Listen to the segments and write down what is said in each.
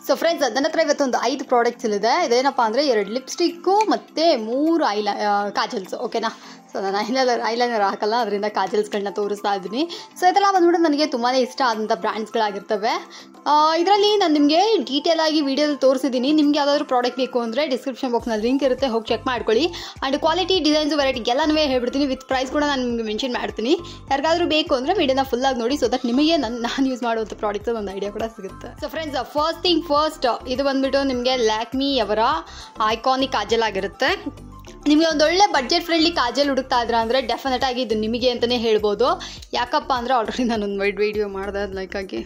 So friends, ನನ್ನ ಹತ್ರ ಇವತ್ತೊಂದು 5 ಪ್ರಾಡಕ್ಟ್ಸ್ ಇದೆ. ಇದೇನಪ್ಪ ಅಂದರೆ 2 ಲಿಪ್ಸ್ಟಿಕ್ಕು ಮತ್ತು 3 ಕಾಜಲ್ಸ್. ಓಕೆನಾ? ಸೊ ನಾನು ಐಲೈನರ್ ಹಾಕಲ್ಲ, ಅದರಿಂದ ಕಾಜಲ್ಸ್ಗಳನ್ನ ತೋರಿಸ್ತಾ ಇದ್ದೀನಿ. ಸೊ ಇದೆಲ್ಲ ಬಂದ್ಬಿಟ್ಟು ನನಗೆ ತುಂಬಾ ಇಷ್ಟ ಆದಂಥ ಬ್ರ್ಯಾಂಡ್ಸ್ಗಳಾಗಿರ್ತವೆ. ಇದರಲ್ಲಿ ನಾನು ನಿಮಗೆ ಡೀಟೇಲಾಗಿ ವೀಡಿಯೋದಲ್ಲಿ ತೋರಿಸಿದ್ದೀನಿ. ನಿಮ್ಗೆ ಯಾವುದಾದ್ರೂ ಪ್ರಾಡಕ್ಟ್ ಬೇಕು ಅಂದರೆ ಡಿಸ್ಕ್ರಿಪ್ಷನ್ ಬಾಕ್ಸ್ನಲ್ಲಿ ಲಿಂಕ್ ಇರುತ್ತೆ, ಹೋಗಿ ಚೆಕ್ ಮಾಡ್ಕೊಳ್ಳಿ. ಆ್ಯಂಡ್ ಕ್ವಾಲಿಟಿ, ಡಿಸೈನ್ಸು, ವೆರೈಟಿ ಎಲ್ಲನೂ ಹೇಳ್ಬಿಡ್ತೀನಿ. ವಿತ್ ಪ್ರೈಸ್ ಕೂಡ ನಾನು ನಿಮಗೆ ಮೆನ್ಷನ್ ಮಾಡ್ತೀನಿ. ಯಾರಿಗಾದ್ರೂ ಬೇಕು ಅಂದರೆ ವೀಡಿಯೋನ ಫುಲ್ಲಾಗಿ ನೋಡಿ, ಸೊ ದಟ್ ನಿಮಗೆ ನಾನು ಯೂಸ್ ಮಾಡುವಂಥ ಪ್ರಾಡಕ್ಟ್ಸ್ ಒಂದು ಐಡಿಯಾ ಕೂಡ ಸಿಗುತ್ತೆ. ಸೊ ಫ್ರೆಂಡ್ಸ್, ಫಸ್ಟ್ ಇದು ಬಂದುಬಿಟ್ಟು ನಿಮಗೆ ಲ್ಯಾಕ್ಮಿ ಅವರ ಐಕಾನಿಕ್ ಕಾಜಲ್ ಆಗಿರುತ್ತೆ. ನಿಮಗೆ ಒಂದೊಳ್ಳೆ ಬಡ್ಜೆಟ್ ಫ್ರೆಂಡ್ಲಿ ಕಾಜಲ್ ಹುಡುಕ್ತಾ ಇದ್ರ ಅಂದರೆ ಡೆಫಿನೆಟ್ ಆಗಿ ಇದು ನಿಮಗೆ ಅಂತಲೇ ಹೇಳ್ಬೋದು. ಯಾಕಪ್ಪ ಅಂದರೆ ಆಲ್ರೆಡಿ ನಾನೊಂದು ವೀಡಿಯೋ ಮಾಡಿದೆ, ಅದು ಲೈಕಾಗಿ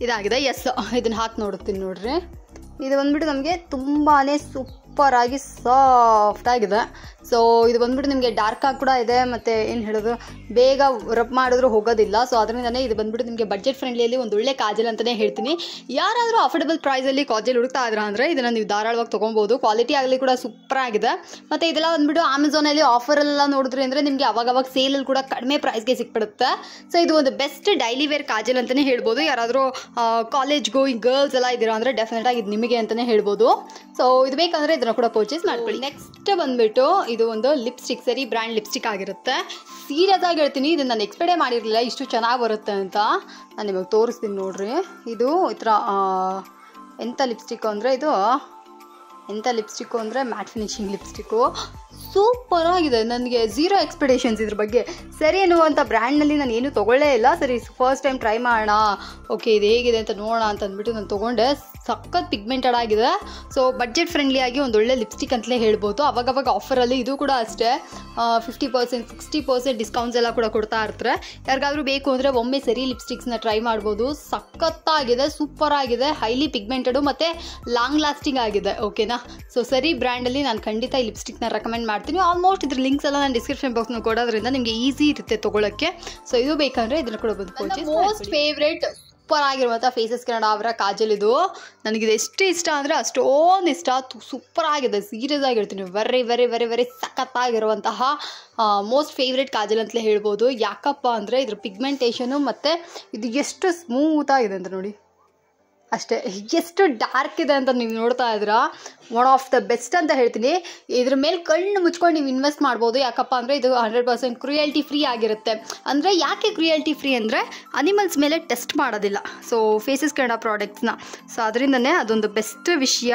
ಇದಾಗಿದೆ. ಎಸ್, ಇದನ್ನು ಹಾಕಿ ನೋಡುತ್ತೀನಿ ನೋಡ್ರಿ. ಇದು ಬಂದುಬಿಟ್ಟು ನಮಗೆ ತುಂಬಾ ಸೂಪರಾಗಿ ಸಾಫ್ಟಾಗಿದೆ. ಸೊ ಇದು ಬಂದುಬಿಟ್ಟು ನಿಮಗೆ ಡಾರ್ಕ್ ಆಗಿ ಕೂಡ ಇದೆ, ಮತ್ತು ಏನು ಹೇಳೋದು, ಬೇಗ ರಬ್ ಮಾಡಿದ್ರೂ ಹೋಗೋದಿಲ್ಲ. ಸೊ ಅದರಿಂದನೇ ಇದು ಬಂದುಬಿಟ್ಟು ನಿಮಗೆ ಬಡ್ಜೆಟ್ ಫ್ರೆಂಡ್ಲಿಯಲ್ಲಿ ಒಂದು ಒಳ್ಳೆ ಕಾಜಲ್ ಅಂತಲೇ ಹೇಳ್ತೀನಿ. ಯಾರಾದರೂ ಅಫೋರ್ಡಬಲ್ ಪ್ರೈಸಲ್ಲಿ ಕಾಜಲ್ ಹುಡುಕ್ತಾ ಇದ್ರ ಅಂದರೆ ಇದನ್ನು ನೀವು ಧಾರಾಳವಾಗಿ ತೊಗೊಬೋದು. ಕ್ವಾಲಿಟಿ ಆಗಲಿ ಕೂಡ ಸೂಪರಾಗಿದೆ. ಮತ್ತು ಇದೆಲ್ಲ ಬಂದುಬಿಟ್ಟು ಅಮೆಝಾನಲ್ಲಿ ಆಫರೆಲ್ಲ ನೋಡಿದ್ರಿ ಅಂದರೆ ನಿಮಗೆ ಅವಾಗವಾಗ ಸೇಲಲ್ಲಿ ಕೂಡ ಕಡಿಮೆ ಪ್ರೈಸ್ಗೆ ಸಿಕ್ಬಿಡುತ್ತೆ. ಸೊ ಇದು ಒಂದು ಬೆಸ್ಟ್ ಡೈಲಿ ವೇರ್ ಕಾಜಲ್ ಅಂತಲೇ ಹೇಳ್ಬೋದು. ಯಾರಾದರೂ ಕಾಲೇಜ್ ಗೋಯಿಂಗ್ ಗರ್ಲ್ಸ್ ಎಲ್ಲ ಇದ್ದೀರಾ ಅಂದರೆ ಡೆಫಿನೆಟ್ ಆಗಿ ಇದು ನಿಮಗೆ ಅಂತಲೇ ಹೇಳ್ಬೋದು. ಸೊ ಇದು ಬೇಕಂದರೆ ಇದನ್ನು ಕೂಡ ಪರ್ಚೇಸ್ ಮಾಡ್ಕೊಳ್ಳಿ. ನೆಕ್ಸ್ಟ್ ಬಂದುಬಿಟ್ಟು ಇದು ಒಂದು ಲಿಪ್ಸ್ಟಿಕ್, ಸರಿ ಬ್ರ್ಯಾಂಡ್ ಲಿಪ್ಸ್ಟಿಕ್ ಆಗಿರುತ್ತೆ. ಸೀರಿಯಸ್ ಆಗಿ ಹೇಳ್ತೀನಿ, ಇದನ್ನು ನಾನು ಎಕ್ಸ್ಪೆಕ್ಟೇ ಮಾಡಿರಲಿಲ್ಲ ಇಷ್ಟು ಚೆನ್ನಾಗಿ ಬರುತ್ತೆ ಅಂತ. ನಾನು ನಿಮಗೆ ತೋರಿಸ್ತೀನಿ ನೋಡ್ರಿ. ಇದು ಈ ಥರ ಎಂಥ ಲಿಪ್ಸ್ಟಿಕ್ಕು ಅಂದರೆ ಮ್ಯಾಟ್ ಫಿನಿಶಿಂಗ್ ಲಿಪ್ಸ್ಟಿಕ್ಕು. ಸೂಪರಾಗಿದೆ. ನನಗೆ ಝೀರೋ ಎಕ್ಸ್ಪೆಕ್ಟೇಷನ್ಸ್ ಇದ್ರ ಬಗ್ಗೆ. ಸರಿ ಅನ್ನುವಂಥ ಬ್ರ್ಯಾಂಡ್ನಲ್ಲಿ ನಾನು ಏನೂ ತೊಗೊಳ್ಳೇ ಇಲ್ಲ. ಸರಿ ಫಸ್ಟ್ ಟೈಮ್ ಟ್ರೈ ಮಾಡೋಣ, ಓಕೆ ಇದು ಹೇಗಿದೆ ಅಂತ ನೋಡೋಣ ಅಂತ ಅಂದ್ಬಿಟ್ಟು ನಾನು ತೊಗೊಂಡೆ. ಸಖತ್ ಪಿಗ್ಮೆಂಟೆಡ್ ಆಗಿದೆ. ಸೊ ಬಡ್ಜೆಟ್ ಫ್ರೆಂಡ್ಲಿ ಆಗಿ ಒಂದೊಳ್ಳೆ ಲಿಪ್ಸ್ಟಿಕ್ ಅಂತಲೇ ಹೇಳ್ಬೋದು. ಅವಾಗವಾಗ ಆಫರಲ್ಲಿ ಇದು ಕೂಡ ಅಷ್ಟೇ 50%, 60% ಡಿಸ್ಕೌಂಟ್ಸ್ ಎಲ್ಲ ಕೂಡ ಕೊಡ್ತಾ ಇರ್ತಾರೆ. ಯಾರಿಗಾದ್ರೂ ಬೇಕು ಅಂದರೆ ಒಮ್ಮೆ ಸರಿ ಲಿಪ್ಸ್ಟಿಕ್ಸ್ನ ಟ್ರೈ ಮಾಡ್ಬೋದು. ಸಖತ್ತಾಗಿದೆ, ಸೂಪರ್ ಆಗಿದೆ, ಹೈಲಿ ಪಿಗ್ಮೆಂಟೆಡು ಮತ್ತು ಲಾಂಗ್ ಲಾಸ್ಟಿಂಗ್ ಆಗಿದೆ. ಓಕೆನಾ? ಸೊ ಸರಿ ಬ್ರ್ಯಾಂಡಲ್ಲಿ ನಾನು ಖಂಡಿತ ಈ ಲಿಪ್ಸ್ಟಿಕ್ನ ರೆಕಮೆಂಡ್ ಮಾಡ್ತೀನಿ. ಆಲ್ಮೋಸ್ಟ್ ಇದ್ರ ಲಿಂಕ್ಸ್ ಎಲ್ಲ ನಾನು ಡಿಸ್ಕ್ರಿಪ್ಷನ್ ಬಾಕ್ಸ್ನ ಕೊಡೋದ್ರಿಂದ ನಿಮಗೆ ಈಸಿ ಇರುತ್ತೆ ತೊಗೊಳಕ್ಕೆ. ಸೊ ಇದು ಬೇಕಂದರೆ ಇದನ್ನು ಕೂಡ ಬಂದು ಪರ್ಚೇಸ್. ಮೋಸ್ಟ್ ಫೇವ್ರೇಟ್ ಸೂಪರ್ ಆಗಿರುವಂಥ ಫೇಸಸ್ ಕನ್ನಡ ಅವರ ಕಾಜಲ್ ಇದು. ನನಗಿದು ಎಷ್ಟು ಇಷ್ಟ ಅಂದರೆ ಅಷ್ಟೊಂದು ಇಷ್ಟ. ಸೂಪರ್ ಆಗಿದೆ, ಸೀರಿಯಸ್ ಆಗಿರ್ತೀನಿ. ವೆರಿ ವೆರಿ ವೆರಿ ವೆರಿ ಸಖತ್ತಾಗಿರುವಂತಹ ಮೋಸ್ಟ್ ಫೇವ್ರೇಟ್ ಕಾಜಲ್ ಅಂತಲೇ ಹೇಳ್ಬೋದು. ಯಾಕಪ್ಪ ಅಂದರೆ ಇದ್ರ ಪಿಗ್ಮೆಂಟೇಷನು ಮತ್ತು ಇದು ಎಷ್ಟು ಸ್ಮೂತಾಗಿದೆ ಅಂತ ನೋಡಿ ಅಷ್ಟೇ. ಎಷ್ಟು ಡಾರ್ಕ್ ಇದೆ ಅಂತ ನೀವು ನೋಡ್ತಾ ಇದ್ದೀರಾ. ಒನ್ ಆಫ್ ದ ಬೆಸ್ಟ್ ಅಂತ ಹೇಳ್ತೀನಿ. ಇದ್ರ ಮೇಲೆ ಕಣ್ಣು ಮುಚ್ಕೊಂಡು ನೀವು ಇನ್ವೆಸ್ಟ್ ಮಾಡ್ಬೋದು. ಯಾಕಪ್ಪ ಅಂದರೆ ಇದು 100% ಕ್ರುಯಲ್ಟಿ ಫ್ರೀ ಆಗಿರುತ್ತೆ. ಅಂದರೆ ಯಾಕೆ ಕ್ರುಯಲ್ಟಿ ಫ್ರೀ ಅಂದರೆ ಅನಿಮಲ್ಸ್ ಮೇಲೆ ಟೆಸ್ಟ್ ಮಾಡೋದಿಲ್ಲ. ಸೊ ಫೇಸಸ್ ಕನ್ನಡ ಪ್ರಾಡಕ್ಟ್ಸ್ನ. ಸೊ ಅದರಿಂದನೇ ಅದೊಂದು ಬೆಸ್ಟ್ ವಿಷಯ.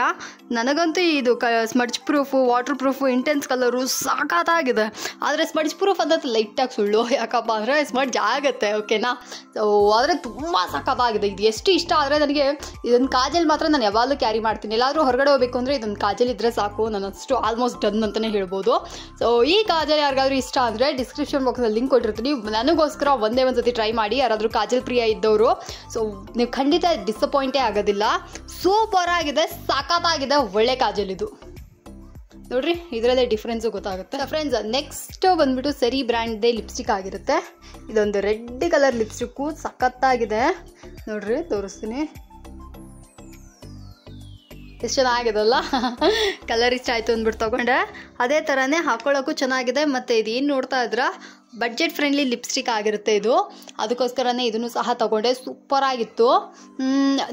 ನನಗಂತೂ ಇದು smudge proof, water proof, intense colour ಸಾಕಾಗಿದೆ. ಆದರೆ ಸ್ಮಡ್ಜ್ ಪ್ರೂಫ್ ಅಂತ ಲೈಟಾಗಿ ಸುಳ್ಳು. ಯಾಕಪ್ಪ ಅಂದರೆ ಸ್ಮಡ್ಜ್ ಆಗುತ್ತೆ. ಓಕೆನಾ? ಸೊ ಆದರೆ ತುಂಬ ಸಾಕಾಗಿದೆ. ಇದು ಎಷ್ಟು ಇಷ್ಟ ಆದರೆ ನನಗೆ ಇದೊಂದು ಕಾಜಲ್ ಮಾತ್ರ ನಾನು ಯಾವಾಗಲೂ ಕ್ಯಾರಿ ಮಾಡ್ತೀನಿ. ಎಲ್ಲಾದರೂ ಹೊರಗಡೆ ಹೋಗಬೇಕು ಅಂದರೆ ಇದೊಂದು ಕಾಜಲ್ ಇದ್ದರೆ ಸಾಕು. ನಾನು ಅಷ್ಟು ಆಲ್ಮೋಸ್ಟ್ ಡನ್ ಅಂತಲೇ ಹೇಳ್ಬೋದು. ಸೊ ಈ ಕಾಜಲ್ ಯಾರಿಗಾದ್ರೂ ಇಷ್ಟ ಅಂದರೆ ಡಿಸ್ಕ್ರಿಪ್ಷನ್ ಬಾಕ್ಸಲ್ಲಿ ಲಿಂಕ್ ಕೊಟ್ಟಿರ್ತೀನಿ. ನನಗೋಸ್ಕರ ಒಂದೇ ಒಂದು ಸತಿ ಟ್ರೈ ಮಾಡಿ, ಯಾರಾದರೂ ಕಾಜಲ್ ಪ್ರಿಯ ಇದ್ದವರು. ಸೊ ನೀವು ಖಂಡಿತ ಡಿಸಪಾಯಿಂಟೇ ಆಗೋದಿಲ್ಲ. ಸೂಪರ್ ಆಗಿದೆ, ಸಾಕಾಗಿದೆ, ಒಳ್ಳೆ ಕಾಜಲ್ ಇದು ನೋಡ್ರಿ. ಇದರಲ್ಲೇ ಡಿಫ್ರೆನ್ಸು ಗೊತ್ತಾಗುತ್ತೆ. ಫ್ರೆಂಡ್ಸ್, ನೆಕ್ಸ್ಟ್ ಬಂದ್ಬಿಟ್ಟು ಸರಿ ಬ್ರ್ಯಾಂಡ್ದೇ ಲಿಪ್ಸ್ಟಿಕ್ ಆಗಿರುತ್ತೆ. ಇದೊಂದು ರೆಡ್ ಕಲರ್ ಲಿಪ್ಸ್ಟಿಕ್ಕು, ಸಖತ್ತಾಗಿದೆ ನೋಡ್ರಿ, ತೋರಿಸ್ತೀನಿ. ಎಷ್ಟು ಚೆನ್ನಾಗಿದೆಲ್ಲ, ಕಲರ್ ಇಷ್ಟ ಆಯಿತು ಅಂದ್ಬಿಟ್ಟು ತೊಗೊಂಡೆ. ಅದೇ ಥರನೇ ಹಾಕೊಳ್ಳೋಕ್ಕೂ ಚೆನ್ನಾಗಿದೆ. ಮತ್ತು ಇದೇನು ನೋಡ್ತಾ ಇದ್ರೆ ಬಡ್ಜೆಟ್ ಫ್ರೆಂಡ್ಲಿ ಲಿಪ್ಸ್ಟಿಕ್ ಆಗಿರುತ್ತೆ ಇದು. ಅದಕ್ಕೋಸ್ಕರನೇ ಇದನ್ನು ಸಹ ತೊಗೊಂಡೆ. ಸೂಪರಾಗಿತ್ತು.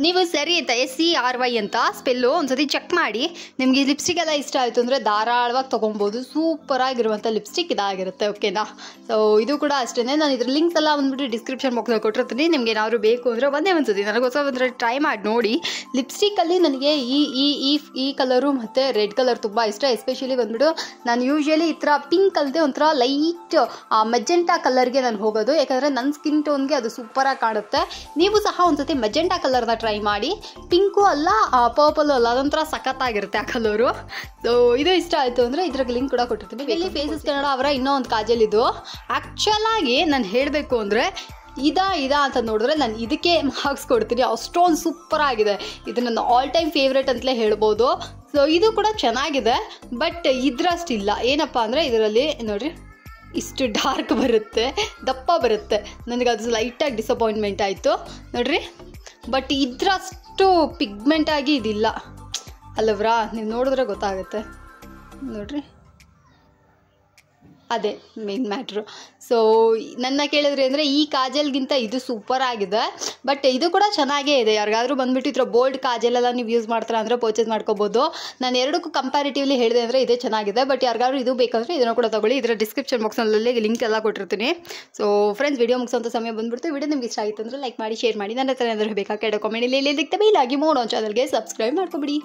ನೀವು ಸರಿ ಅಂತ SERY ಅಂತ ಸ್ಪೆಲ್ಲು ಒಂದ್ಸತಿ ಚೆಕ್ ಮಾಡಿ. ನಿಮಗೆ ಈ ಲಿಪ್ಸ್ಟಿಕ್ ಎಲ್ಲ ಇಷ್ಟ ಆಯಿತು ಅಂದರೆ ಧಾರಾಳವಾಗಿ ತೊಗೊಬೋದು. ಸೂಪರಾಗಿರುವಂಥ ಲಿಪ್ಸ್ಟಿಕ್ ಇದಾಗಿರುತ್ತೆ. ಓಕೆನಾ? ಸೊ ಇದು ಕೂಡ ಅಷ್ಟೇ. ನಾನು ಇದ್ರ ಲಿಂಕ್ಸ್ ಎಲ್ಲ ಬಂದ್ಬಿಟ್ಟು ಡಿಸ್ಕ್ರಿಪ್ಷನ್ ಬಾಕ್ಸಲ್ಲಿ ಕೊಟ್ಟಿರ್ತೀನಿ. ನಿಮ್ಗೆ ಏನಾದ್ರು ಬೇಕು ಅಂದರೆ ಒಂದೇ ಒಂದ್ಸತಿ ನನಗೋಸ್ಕರ ಬಂದರೆ ಟ್ರೈ ಮಾಡಿ ನೋಡಿ. ಲಿಪ್ಸ್ಟಿಕ್ಕಲ್ಲಿ ನನಗೆ ಈ ಕಲರು ಮತ್ತು ರೆಡ್ ಕಲರ್ ತುಂಬ ಇಷ್ಟ. ಎಸ್ಪೆಷಲಿ ಬಂದ್ಬಿಟ್ಟು ನಾನು ಯೂಶ್ವಲಿ ಈ ಥರ ಪಿಂಕ್ ಅಲ್ಲದೆ ಒಂಥರ ಲೈಟ್ ಮೆಜೆಂಟಾ ಕಲರ್ಗೆ ನಾನು ಹೋಗೋದು. ಯಾಕಂದರೆ ನನ್ನ ಸ್ಕಿನ್ ಟೋನ್ಗೆ ಅದು ಸೂಪರಾಗಿ ಕಾಣುತ್ತೆ. ನೀವು ಸಹ ಒಂದ್ಸತಿ ಮೆಜೆಂಟಾ ಕಲರ್ನ ಟ್ರೈ ಮಾಡಿ. ಪಿಂಕು ಅಲ್ಲ, ಪರ್ಪಲ್ಲು ಅಲ್ಲ, ಅದೊಂಥರ ಸಖತ್ತಾಗಿರುತ್ತೆ ಆ ಕಲರು. ಸೊ ಇದು ಇಷ್ಟ ಆಯಿತು ಅಂದರೆ ಇದ್ರಾಗ ಲಿಂಕ್ ಕೂಡ ಕೊಟ್ಟಿರ್ತೀನಿ. ಇಲ್ಲಿ ಫೇಸಸ್ ಕನ್ನಡ ಅವರ ಇನ್ನೂ ಒಂದು ಕಾಜಲ್ ಇದು. ಆ್ಯಕ್ಚುಲಾಗಿ ನಾನು ಹೇಳಬೇಕು ಅಂದರೆ ಇದಾ ಅಂತ ನೋಡಿದ್ರೆ ನಾನು ಇದಕ್ಕೆ ಮಾರ್ಕ್ಸ್ ಕೊಡ್ತೀನಿ. ಅಷ್ಟೊಂದು ಸೂಪರ್ ಆಗಿದೆ. ಇದು ನನ್ನ ಆಲ್ ಟೈಮ್ ಫೇವ್ರೇಟ್ ಅಂತಲೇ ಹೇಳ್ಬೋದು. ಸೊ ಇದು ಕೂಡ ಚೆನ್ನಾಗಿದೆ, ಬಟ್ ಇದ್ರಷ್ಟಿಲ್ಲ. ಏನಪ್ಪ ಅಂದರೆ ಇದರಲ್ಲಿ ನೋಡಿರಿ ಇಷ್ಟು ಡಾರ್ಕ್ ಬರುತ್ತೆ, ದಪ್ಪ ಬರುತ್ತೆ. ನನಗೆ ಅದು ಲೈಟಾಗಿ ಡಿಸಪಾಯಿಂಟ್ಮೆಂಟ್ ಆಯಿತು ನೋಡ್ರಿ. ಬಟ್ ಇದ್ರಷ್ಟು ಪಿಗ್ಮೆಂಟಾಗಿ ಇದಿಲ್ಲ ಅಲ್ಲವ್ರಾ? ನೀವು ನೋಡಿದ್ರೆ ಗೊತ್ತಾಗುತ್ತೆ ನೋಡ್ರಿ. ಅದೇ ಮೇನ್ ಮ್ಯಾಟ್ರು. ಸೊ ನನ್ನ ಕೇಳಿದ್ರಿ ಅಂದರೆ ಈ ಕಾಜಲ್ಗಿಂತ ಇದು ಸೂಪರ್ ಆಗಿದೆ, ಬಟ್ ಇದು ಕೂಡ ಚೆನ್ನಾಗೇ ಇದೆ. ಯಾರಿಗಾದ್ರೂ ಬಂದುಬಿಟ್ಟು ಈ ಥರ ಬೋಲ್ಡ್ ಕಾಜಲೆಲ್ಲ ನೀವು ಯೂಸ್ ಮಾಡ್ತೀರಾ ಅಂದರೆ ಪರ್ಚೇಸ್ ಮಾಡ್ಕೋಬೋದು. ನಾನು ಎರಡಕ್ಕೂ ಕಂಪ್ಯಾರಿಟಿವ್ಲಿ ಹೇಳಿದೆ ಅಂದರೆ ಇದೇ ಚೆನ್ನಾಗಿದೆ, ಬಟ್ ಯಾರಿಗಾದ್ರೂ ಇದು ಬೇಕಂದರೆ ಇದನ್ನು ಕೂಡ ತಗೊಳ್ಳಿ. ಇದರ ಡಿಸ್ಕ್ರಿಪ್ಷನ್ ಬಾಕ್ಸ್ನಲ್ಲಿ ಲಿಂಕ್ ಎಲ್ಲ ಕೊಟ್ಟಿರ್ತೀನಿ. ಸೊ ಫ್ರೆಂಡ್ಸ್, ವಿಡಿಯೋ ಮುಗಿಸೋಂಥ ಸಮಯ ಬಂದುಬಿಡ್ತು. ವಿಡಿಯೋ ನಿಮ್ಗೆ ಇಷ್ಟ ಆಯಿತು ಅಂದರೆ ಲೈಕ್ ಮಾಡಿ, ಶೇರ್ ಮಾಡಿ. ನನ್ನ ಹತ್ರ ಏನಾದರೂ ಬೇಕಾಗಿ ಕಾಮೆಂಟಲ್ಲಿ ಇಲ್ಲಿ ದಿಕ್ತ ಬೇಲಾಗಿ ಮೋಡೋ ಚಾನಲ್ಗೆ ಸಬ್ಸ್ಕ್ರೈಬ್ ಮಾಡ್ಕೊಬಿಡಿ.